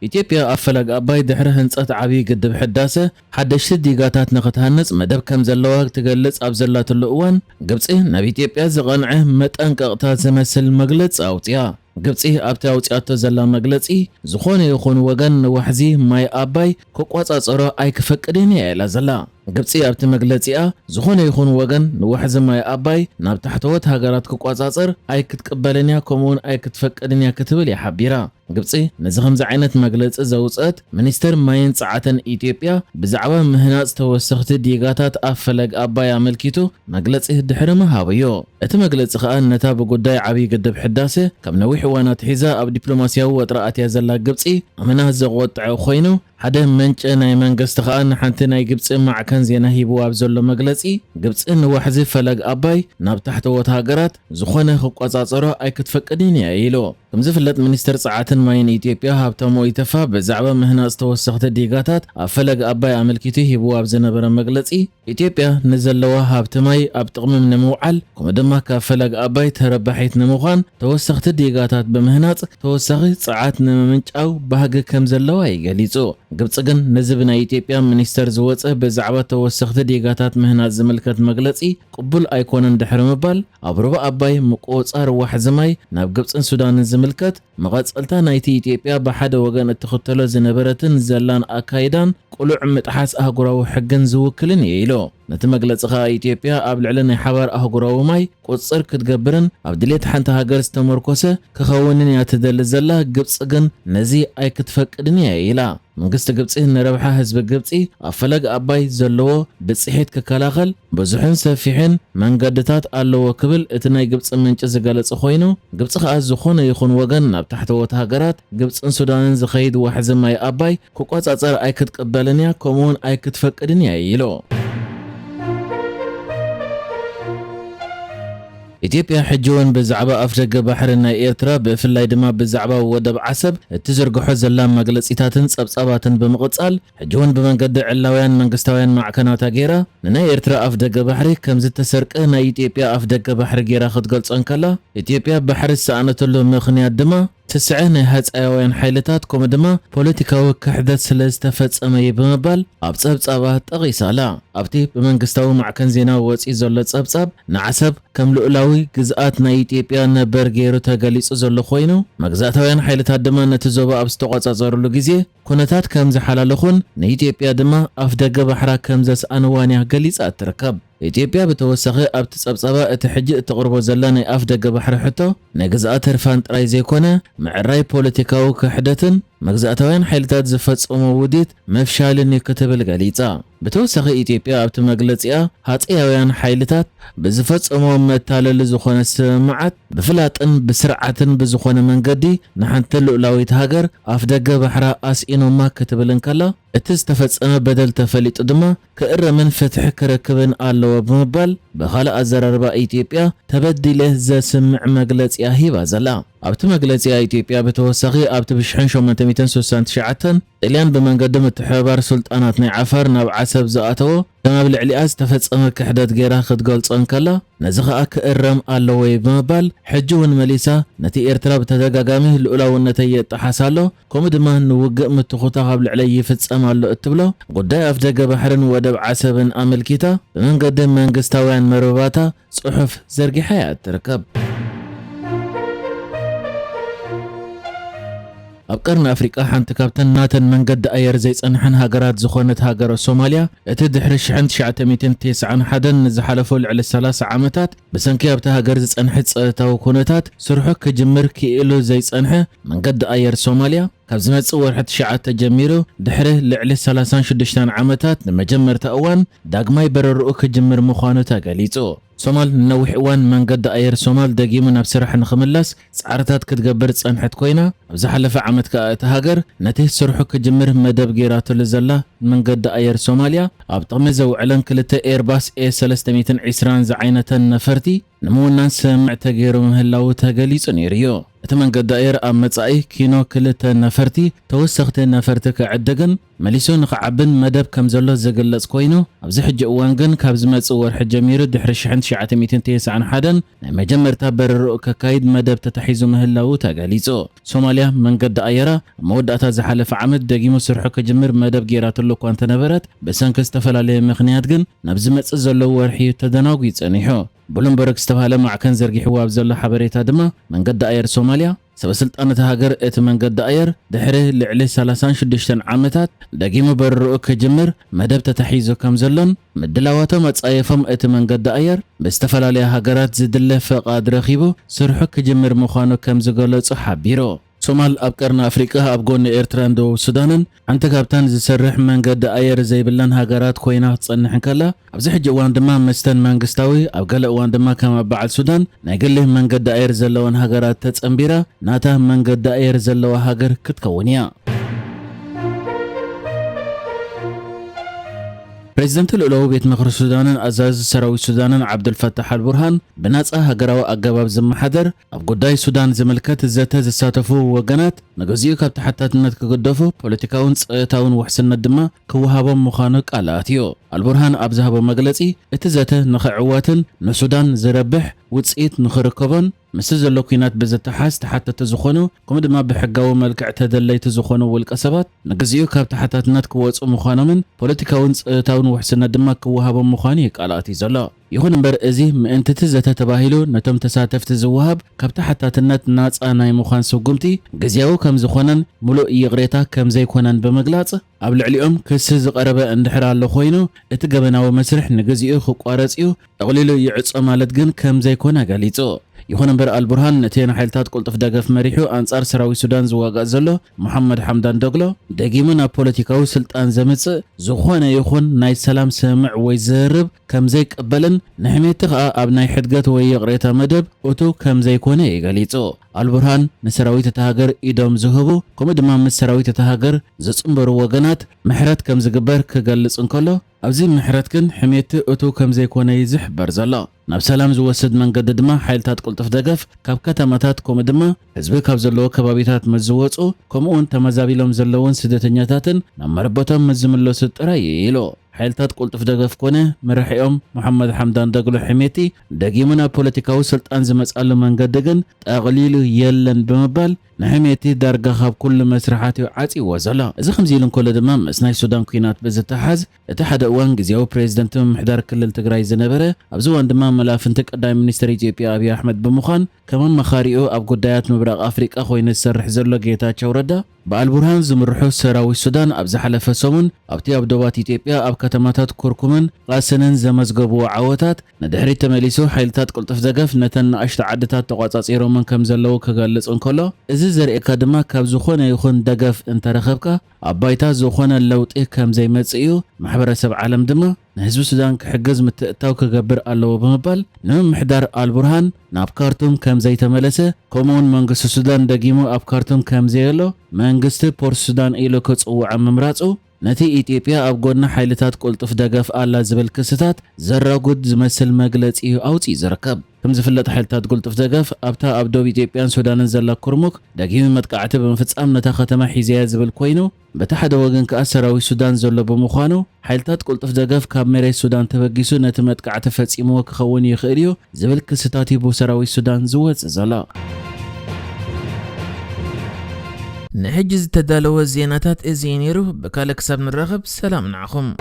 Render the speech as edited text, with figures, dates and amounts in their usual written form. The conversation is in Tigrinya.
ኢትዮጵያ ኣፈላግ ኣባይ ድሕሪ ህንፀት ዓብዪ ግድብ ሕዳሴ ሓደሽቲ ዲጋታት ንኽትሃንጽ መደብ ከም ዘለዋ ትገልጽ ኣብ ዘላትሉ እዋን ግብፂ ናብ ኢትዮጵያ ዝቐንዐ መጠንቀቕታት ዝመስል መግለፂ ኣውፅያ። ግብፂ ኣብቲ ኣውፅያቶ ዘላ መግለፂ ዝኾነ ይኹን ወገን ንዋሕዚ ማይ ኣባይ ክቋጻጸሮ ኣይክፈቅድን እያ ኢላ ዘላ። ግብፂ ኣብቲ መግለፂኣ ዝኾነ ይኹን ወገን ንዋሕዚ ማይ ኣባይ ናብ ታሕተዎት ሃገራት ክቋጻጸር ኣይክትቅበልን እያ ከምኡውን ኣይክትፈቅድን እያ ክትብል እያ ሓቢራ። ግብፂ ነዚ ከምዚ ዓይነት መግለፂ ዘውፅአት ሚኒስትር ማይን ፀዓትን ኢትዮጵያ ብዛዕባ ምህናፅ ተወሰኽቲ ዲጋታት ኣብ ፈለግ ኣባይ ኣመልኪቱ መግለፂ ድሕሪ ምሃብ እዩ። እቲ መግለፂ ከዓ ነታ ብጉዳይ ዓብዪ ግድብ ሕዳሴ ካብ ነዊሕ እዋናት ሒዛ ኣብ ዲፕሎማስያዊ ወጥሪ ኣትያ ዘላ ግብፂ ኣመና ዘቆጥዐ ኮይኑ ሓደ መንጭ ናይ መንግስቲ ከዓ ንሓንቲ ናይ ግብፂ ማዕከን ዜና ሂቡ ኣብ ዘሎ መግለፂ ግብፂ ንዋሕዚ ፈለግ ኣባይ ናብ ታሕተዎት ሃገራት ዝኾነ ክቋጻጸሮ ኣይክትፈቅድን እያ ኢሉ። ከም ዝፍለጥ ሚኒስትር ፀዓትን ማይን ኢትዮጵያ ሃብታሙ ኢተፋ ብዛዕባ ምህናፅ ተወሰኽቲ ዲጋታት ኣብ ፈለግ ኣባይ ኣመልኪቱ ሂቡ ኣብ ዝነበረ መግለፂ ኢትዮጵያ ንዘለዋ ሃብቲ ማይ ኣብ ጥቕሚ ንምውዓል ከምኡ ድማ ካብ ፈለግ ኣባይ ተረባሒት ንምዃን ተወሰኽቲ ዲጋታት ብምህናፅ ተወሳኺ ፀዓት ንምምንጫው ባህጊ ከም ዘለዋ ይገሊጹ። ግብፂ ግን ነዚ ብናይ ኢትዮጵያ ሚኒስተር ዝወፅእ ብዛዕባ ተወሰኽቲ ዲጋታት ምህናፅ ዝምልከት መግለፂ ቅቡል ኣይኮነን ድሕሪ ምባል ኣብ ሩባ ኣባይ ምቁፅፃር ዋሕዚ ማይ ናብ ግብፅን ሱዳንን ዝምልከት መቐፀልታ ናይቲ ኢትዮጵያ ብሓደ ወገን እትኽተሎ ዝነበረትን ዘላን ኣካይዳን ቁሉዕ ምጥሓስ ኣህጉራዊ ሕግን ዝውክልን እየ ኢሉ። ነቲ መግለፂ ከዓ ኢትዮጵያ ኣብ ልዕሊ ናይ ሓባር ኣህጉራዊ ማይ ቁፅር ክትገብርን ኣብ ድሌት ሓንቲ ሃገር ዝተመርኮሰ ክኸውንን እያ ትደሊ ዘላ። ግብፂ ግን ነዚ ኣይክትፈቅድን እያ ኢላ። መንግስቲ ግብፂ ንረብሓ ህዝቢ ግብፂ ኣብ ፈለግ ኣባይ ዘለዎ ብፅሒት ክከላኸል ብዙሕን ሰፊሕን መንገድታት ኣለዎ ክብል እቲ ናይ ግብፂ ምንጭ ዝገለጸ ኮይኑ ግብፂ ከዓ ዝኾነ ይኹን ወገን ናብ ታሕተዎት ሃገራት ግብፅን ሱዳንን ዝኸይድ ዋሕዚ ማይ ኣባይ ክቋጻጸር ኣይክትቅበልን እያ ከምኡውን ኣይክትፈቅድን እያ ኢሉ። ኢትዮጵያ ሕጂውን ብዛዕባ ኣፍደገ ባሕሪ ናይ ኤርትራ ብፍላይ ድማ ብዛዕባ ወደብ ዓሰብ እትዘርግሖ ዘላ መግለፂታትን ጸብጻባትን ብምቕጻል ሕጂውን ብመንገዲ ዕላውያን መንግስታውያን ማዕከናታ ገይራ ንናይ ኤርትራ ኣፍደገ ባሕሪ ከም ዝተሰርቀ ናይ ኢትዮጵያ ኣፍደገ ባሕሪ ገይራ ክትገልጾን ከላ ኢትዮጵያ ባሕሪ ዝሰኣነተሉ ምኽንያት ድማ ትስዕር ናይ ሃፃያውያን ሓይልታት ከምኡ ድማ ፖለቲካዊ ክሕደት ስለ ዝተፈጸመ ብምባል ኣብ ጸብጻባ ጠቒሳላ። ኣብቲ ብመንግስታዊ ማዕከን ዜና ወፂ ዘሎ ጸብጻብ ንዓሰብ ከም ልኡላዊ ግዝኣት ናይ ኢትዮጵያ ነበር ገይሩ ተገሊጹ ዘሎ ኮይኑ መግዛእታውያን ሓይልታት ድማ ነቲ ዞባ ኣብ ዝተቆጻጸሩሉ ግዜ ኩነታት ከም ዝሓላለኹን ንኢትዮጵያ ድማ ኣፍ ደገ ባሕራ ከም ዘስኣንዋን እያ ገሊጻ ትርከብ። ኢትዮጵያ ብተወሳኺ ኣብቲ ጸብጻባ እቲ ሕጂ እትቕርቦ ዘላ ናይ ኣፍ ደገ ባሕሪ ሕቶ ናይ ግዝኣት ተርፋን ጥራይ ዘይኮነ ምዕራይ ፖለቲካዊ ክሕደትን መግዛእታውያን ሓይልታት ዝፈጸሞ ውዲት መፍሻልን ክትብል ገሊጻ። ብተወሳኺ ኢትዮጵያ ኣብቲ መግለፂኣ ሃፀያውያን ሓይልታት ብዝፈጸሞ መታለሊ ዝኾነ ስምዓት ብፍላጥን ብስርዓትን ብዝኾነ መንገዲ ንሓንቲ ልኡላዊት ሃገር ኣፍ ደገ ባሕራ ኣስኢኖማ ክትብልን ከላ እቲ ዝተፈጸመ በደል ተፈሊጡ ድማ ክእረምን ፍትሒ ክረክብን ኣለዎ ብምባል ብኻልእ ኣዘራርባ ኢትዮጵያ ተበዲለ ዘስምዕ መግለፂያ ሂባ ዘላ። ኣብቲ መግለፂያ ኢትዮጵያ ብተወሳኺ ኣብቲ ብ1869 ጣልያን ብመንገዲ ምትሕብባር ሱልጣናት ናይ ዓፋር ናብ ዓሰብ ዝኣተወ ከም ኣብ ልዕሊኣ ዝተፈጸመ ክሕደት ገይራ ክትገልጾን ከላ ነዚ ከዓ ክእረም ኣለዎ ብምባል ሕጂ እውን መሊሳ ነቲ ኤርትራ ብተደጋጋሚ ልኡላውነተይ የጣሓስ ኣሎ ከምኡ ድማ ንውግእ ምትኹታ ካብ ልዕለይ ይፍጸም ኣሎ እትብሎ ጉዳይ ኣፍ ደገ ባሕርን ወደብ ዓሰብን ኣመልኪታ ብመንገዲ መንግስታውያን መርበባታ ጽሑፍ ዘርጊሓ እያ ትርከብ። ኣብ ቀርኒ ኣፍሪቃ ሓንቲ ካብተን ናተን መንገዲ ኣየር ዘይጸንሐን ሃገራት ዝኾነት ሃገረ ሶማልያ እቲ ድሕሪ 1991 ንዝሓለፈ ልዕሊ 30 ዓመታት ብሰንኪ ኣብቲ ሃገር ዝጸንሐት ፀጥታዊ ኩነታት ስርሑ ክጅምር ክኢሉ ዘይጸንሐ መንገዲ ኣየር ሶማልያ ካብ ዝመጽእ ወርሒ ትሽዓተ ጀሚሩ ድሕሪ ልዕሊ 36 ዓመታት ንመጀመርታ እዋን ዳግማይ በረርኡ ክጅምር ምዃኑ ተገሊጹ። ሶማል ንነዊሕ እዋን መንገዲ ኣየር ሶማል ደጊሙ ናብ ስራሕ ንኽምለስ ጻዕርታት ክትገብር ጸንሐት ኮይና ኣብ ዝሓለፈ ዓመት ከዓ እቲ ሃገር ነቲ ስርሑ ክጅምር መደብ ገይራትሉ ዘላ መንገዲ ኣየር ሶማልያ ኣብ ጥቕሚ ዘውዕለን 2 ኤርባስ A320 ዝዓይነተን ነፈርቲ نمونا سمع تغيرو مهلاو تغليص نيريو اتمنقد دائر امصاي كينو كلته نفرتي توسخت نفرتك عدغن مليسو نخعبن مدب كمزلو زغلص كوينو ابز حج اوانغن كابز مصور حجمير دحر شحن 991 مجمرتا بررو ككايد مدب تتحيزو مهلاو تغليصو سوماليا منقد دائره موداتا زحلف عمد دغيمو سرحو كجمر مدب غيراتلو كونت نبرت بسنك استفلالي مخنيات غن نبز مص زلو ورحي تدناغو يصنيحو بلومبرغ استفاله مع كان زرغيحو ابزلو حبريتا دما منقد دائر سوماليا سبسلطانة هاجر ات منقد داير دحره لعلي 36 عامتات دقيمو بررو كجمر مدب تتحيزو كمزلون مدلاواتو مصايفم ات منقد داير باستفلالي هاجرات زدله فقاد رخيبو سرحو كجمر مخانو كمزغلصو حبيرو سومال أبقرنا أفريقيا أبقون إيرتران دو سودانن أنت كابتن زسرح منقد أير زي بلان هاجرات كوينة تصنحن كلا أبزح جوان دما مستن منقستاوي أبقال وان دما كما بعد سودان ناقله منقد أير زلوان هاجرات تتصنبيرا ناتا منقد أير زلو هاجر كتكونيا بريزيدنت الأولو بيت مخر السودان أزاز سراوي السودان عبد الفتاح البرهان بناصة هاجراو أجاباب زم حدر أبقداي السودان زملكات الزتا زساتفو وجنات نجزيو كابت حتى تنت كجدفو بوليتيكاون تاون وحسن الدما كوهابا مخانق علاتيو البرهان أبزهب مجلسي اتزاته نخعواتن نسودان زربح وتصيت نخركبن مسزلو كينات بزتحاس حتى تزخونو كم دما بحقاو ملكع تدلي تزخونو والقصبات نجزيو كابت حتى تنت كوص مخانمن بوليتيكاون تاون وحسن الدما كوهابا مخانيق علاتي زلا يخون امبر ازي مانت تزته تباهيلو نتم تساتفت زوهاب كابت حتى تنت ناص اناي مخان سوغمتي غزياو كم زخونن ملو يغريتا كم زي كونن بمغلاص اب لعليهم كس زقربه اندحر الله خوينو اتغبناو مسرح نغزيو خقارصيو اقليلو يعص مالت جن كم زي كونا غليصو يخون امبر البرهان نتين حيلتات قلطف دغف مريحو انصار سراوي سودان زواغا زلو محمد حمدان دغلو دغيمنا بوليتيكاو سلطان زمص زخونه يخون ناي سلام سمع ويزرب كم زي قبلن نحميتها اب ناي حدغت وي يقريتا مدب اوتو كم زي كونه يغليصو البرهان نسراوي تتهاجر ايدوم زهبو كوم دما مسراوي تتهاجر زصمبرو وغنات محرات كم زغبر كغلص انكلو ابزي محرات كن حميت اوتو كم زي كونه يزحبر زلا ناب سلام زوسد منقد دما حيلتات قلطف دغف كاب كتماتات كوم دما حزب كاب زلو كبابيتات مزوصو كومون تمزابيلوم زلوون سدتنياتاتن نمربوتم مزملو سطراي يلو حيلتات قلطف دغف كونه مرحيوم محمد حمدان دغلو حميتي دغيمنا بوليتيكاو سلطان زمصالو منقدغن تقليلو يلن بمبال نحميتي درجه خاب كل مسرحاتي عصي وزلا اذا خمزيلن كل دما مسناي سودان كينات بزتحاز اتحد اوان غزياو بريزيدنت محدار كلل تግራይ زنبره ابزوان دما ملافنت قدام منستر ኢትዮጵያ አብይ አህመድ በመخان كمان مخاريو اب ጉዳያት ምብራቅ አፍሪቃ ኮይነ ዝሰርሕ ዘሎ ጌታቸው ረዳ በአልቡርሃን ዝምርሑ ሰራዊ ሱዳን ኣብ ዝሓለፈ ሰሙን ኣብቲ ኣብ ደባት ኢትዮጵያ ኣብ ከተማታት ኩርኩመን ቃሰነን ዘመዝገቡ ዓወታት ንድሕሪት ተመሊሱ ሓይልታት ቁልጥፍ ዘገፍ ነተን ኣሽተ ዓድታት ተቋጻጺሮምን ከም ዘለዉ ክገልጽ እንከሎ እዚ ዘርእየካ ድማ ካብ ዝኾነ ይኹን ደገፍ እንተረኸብካ ኣባይታ ዝኾነ ለውጢ ከም ዘይመጽእ እዩ ማሕበረሰብ ዓለም ድማ ንህዝቢ ሱዳን ክሕግዝ ምትእታው ክገብር ኣለዎ ብምባል ንምምሕዳር አልቡርሃን ናብ ካርቱም ከም ዘይተመለሰ ከምኡውን መንግስቲ ሱዳን ደጊሙ ኣብ ካርቱም ከም ዘየሎ መንግስቲ ፖርት ሱዳን ኢሉ ክጽውዕ ምምራጹ ነቲ ኢትዮጵያ ኣብ ጎና ሓይልታት ቁልጥፍ ደገፍ ኣላ ዝብል ክስታት ዘራጉድ ዝመስል መግለጺ ኣውፂ ዝርከብ ከም ዝፍለጥ ሓይልታት ቁልጥፍ ደገፍ ኣብታ ኣብ ደቡብ ኢትዮጵያን ሱዳንን ዘላ ኩርሙክ ደጊሙ መጥቃዕቲ ብምፍጻም ነታ ከተማ ሒዝያ ዝብል ኮይኑ በታ ሓደ ወገን ከዓ ሰራዊት ሱዳን ዘሎ ብምዃኑ ሓይልታት ቁልጥፍ ደገፍ ካብ መሬት ሱዳን ተበጊሱ ነቲ መጥቃዕቲ ፈጺምዎ ክኸውን ይኽእል እዩ ዝብል ክስታት ሂቡ ሰራዊት ሱዳን ዝወጽእ ዘሎ نحجز تدالو الزيناتات ازينيرو بكالك ساب نرغب سلام نعخم